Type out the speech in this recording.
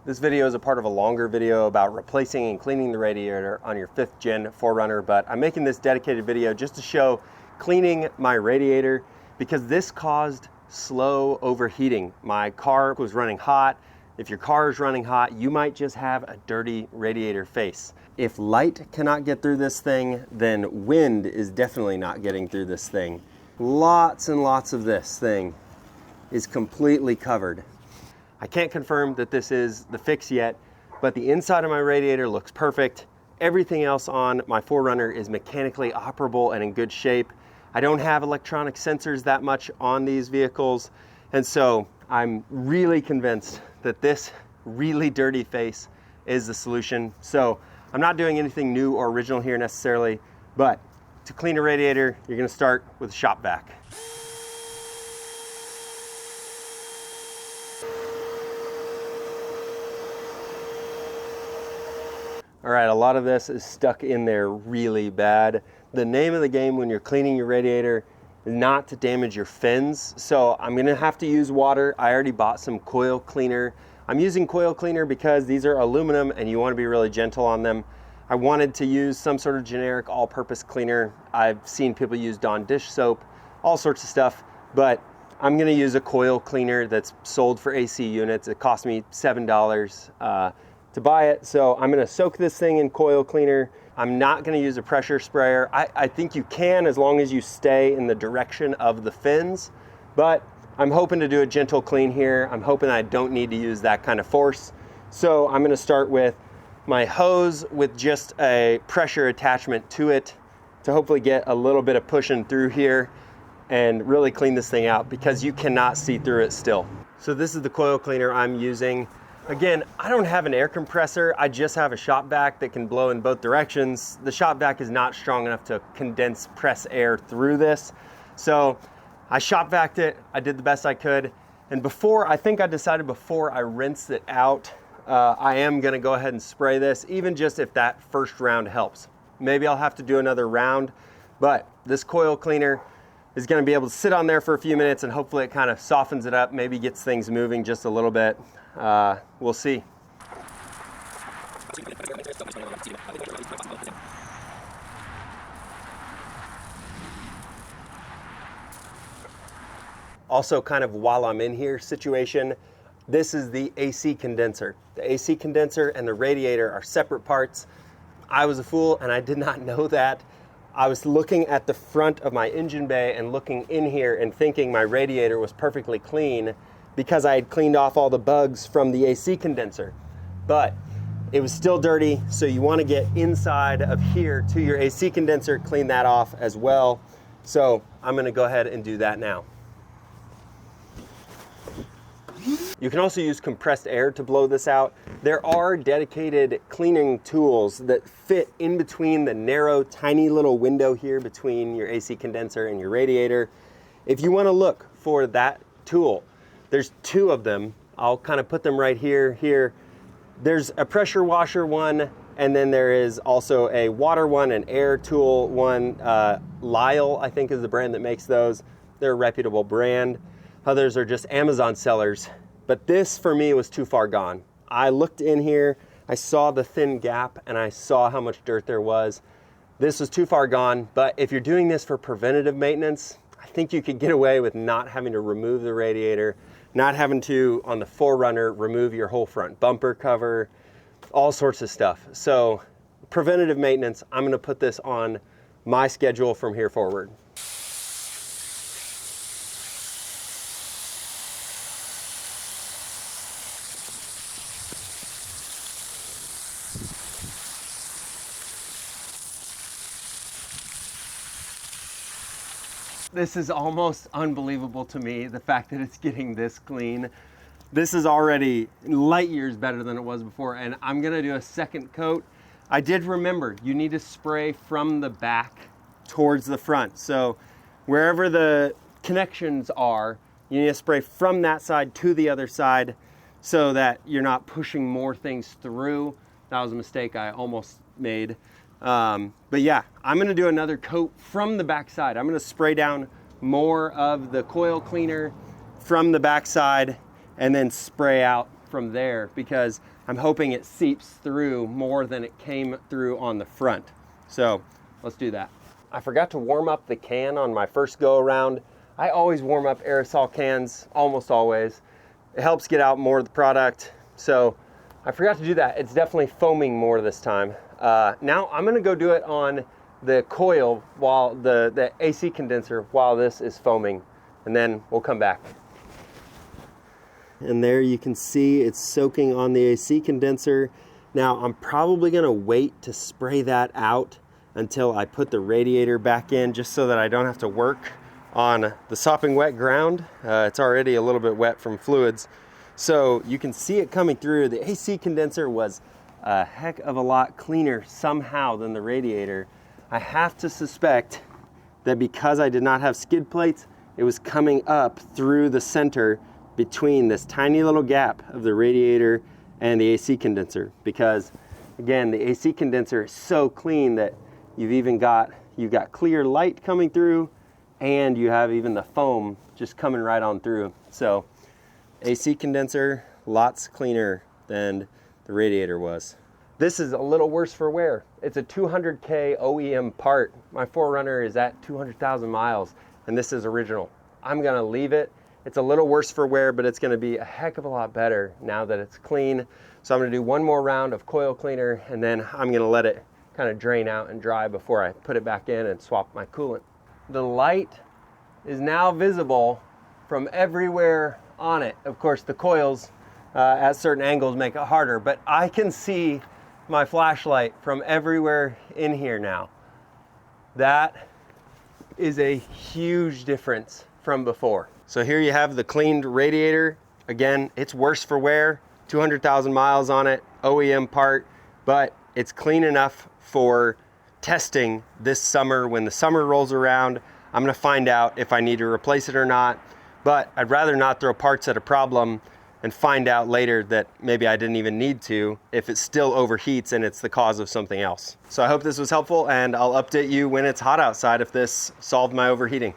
This video is a part of a longer video about replacing and cleaning the radiator on your 5th gen 4Runner, but I'm making this dedicated video just to show cleaning my radiator because this caused slow overheating. My car was running hot. If your car is running hot, you might just have a dirty radiator face. If light cannot get through this thing, then wind is definitely not getting through this thing. Lots and lots of this thing is completely covered. I can't confirm that this is the fix yet, but the inside of my radiator looks perfect. Everything else on my 4Runner is mechanically operable and in good shape. I don't have electronic sensors that much on these vehicles, and so I'm really convinced that this really dirty face is the solution. So I'm not doing anything new or original here necessarily, but to clean a radiator, you're gonna start with a shop vac. All right, a lot of this is stuck in there really bad. The name of the game when you're cleaning your radiator is not to damage your fins. So I'm gonna have to use water. I already bought some coil cleaner. I'm using coil cleaner because these are aluminum and you wanna be really gentle on them. I wanted to use some sort of generic all-purpose cleaner. I've seen people use Dawn dish soap, all sorts of stuff, but I'm gonna use a coil cleaner that's sold for AC units. It cost me $7 to buy it. So I'm gonna soak this thing in coil cleaner. I'm not gonna use a pressure sprayer. I think you can as long as you stay in the direction of the fins, but I'm hoping to do a gentle clean here. I'm hoping I don't need to use that kind of force. So I'm gonna start with my hose with just a pressure attachment to it to hopefully get a little bit of pushing through here and really clean this thing out because you cannot see through it still. So this is the coil cleaner I'm using. Again, I don't have an air compressor. I just have a shop vac that can blow in both directions. The shop vac is not strong enough to press air through this. So I shop vac'd it. I did the best I could. And I think I decided before I rinsed it out, I am gonna go ahead and spray this, even just if that first round helps. Maybe I'll have to do another round, but this coil cleaner is gonna be able to sit on there for a few minutes and hopefully it kind of softens it up, maybe gets things moving just a little bit. We'll see. Also, kind of while I'm in here situation, this is the AC condenser. The AC condenser and the radiator are separate parts. I was a fool and I did not know that. I was looking at the front of my engine bay and looking in here and thinking my radiator was perfectly clean because I had cleaned off all the bugs from the AC condenser. But it was still dirty, so you want to get inside of here to your AC condenser, clean that off as well. So I'm going to go ahead and do that now. You can also use compressed air to blow this out. There are dedicated cleaning tools that fit in between the narrow, tiny little window here between your AC condenser and your radiator. If you want to look for that tool, there's two of them. I'll kind of put them right here. There's a pressure washer one, and then there is also a water one, an air tool one. Lyle, I think, is the brand that makes those. They're a reputable brand. Others are just Amazon sellers. But this, for me, was too far gone. I looked in here, I saw the thin gap, and I saw how much dirt there was. This was too far gone, but if you're doing this for preventative maintenance, I think you could get away with not having to remove the radiator, not having to, on the 4Runner, remove your whole front bumper cover, all sorts of stuff. So preventative maintenance, I'm gonna put this on my schedule from here forward. This is almost unbelievable to me, the fact that it's getting this clean. This is already light years better than it was before, and I'm gonna do a second coat. I did remember, you need to spray from the back towards the front. So wherever the connections are, you need to spray from that side to the other side so that you're not pushing more things through. That was a mistake I almost made. But yeah, I'm gonna do another coat from the backside. I'm gonna spray down more of the coil cleaner from the backside and then spray out from there because I'm hoping it seeps through more than it came through on the front. So let's do that. I forgot to warm up the can on my first go around. I always warm up aerosol cans, almost always. It helps get out more of the product. So I forgot to do that. It's definitely foaming more this time. Now I'm gonna go do it on the coil while the AC condenser while this is foaming, and then we'll come back. And there you can see it's soaking on the AC condenser. Now I'm probably gonna wait to spray that out until I put the radiator back in, just so that I don't have to work on the sopping wet ground. It's already a little bit wet from fluids. So you can see it coming through. The AC condenser was a heck of a lot cleaner somehow than the radiator. I have to suspect that because I did not have skid plates, it was coming up through the center between this tiny little gap of the radiator and the AC condenser. Because again, the AC condenser is so clean that you've got clear light coming through, and you have even the foam just coming right on through. So AC condenser, lots cleaner than the radiator was. This is a little worse for wear. It's a 200K OEM part. My 4Runner is at 200,000 miles, and this is original. I'm gonna leave it. It's a little worse for wear, but it's gonna be a heck of a lot better now that it's clean. So I'm gonna do one more round of coil cleaner, and then I'm gonna let it kind of drain out and dry before I put it back in and swap my coolant. The light is now visible from everywhere on it. Of course, the coils at certain angles make it harder, but I can see my flashlight from everywhere in here now. That is a huge difference from before. So here you have the cleaned radiator. Again, it's worse for wear, 200,000 miles on it, OEM part, but it's clean enough for testing this summer. When the summer rolls around, I'm gonna find out if I need to replace it or not, but I'd rather not throw parts at a problem and find out later that maybe I didn't even need to if it still overheats and it's the cause of something else. So I hope this was helpful, and I'll update you when it's hot outside if this solved my overheating.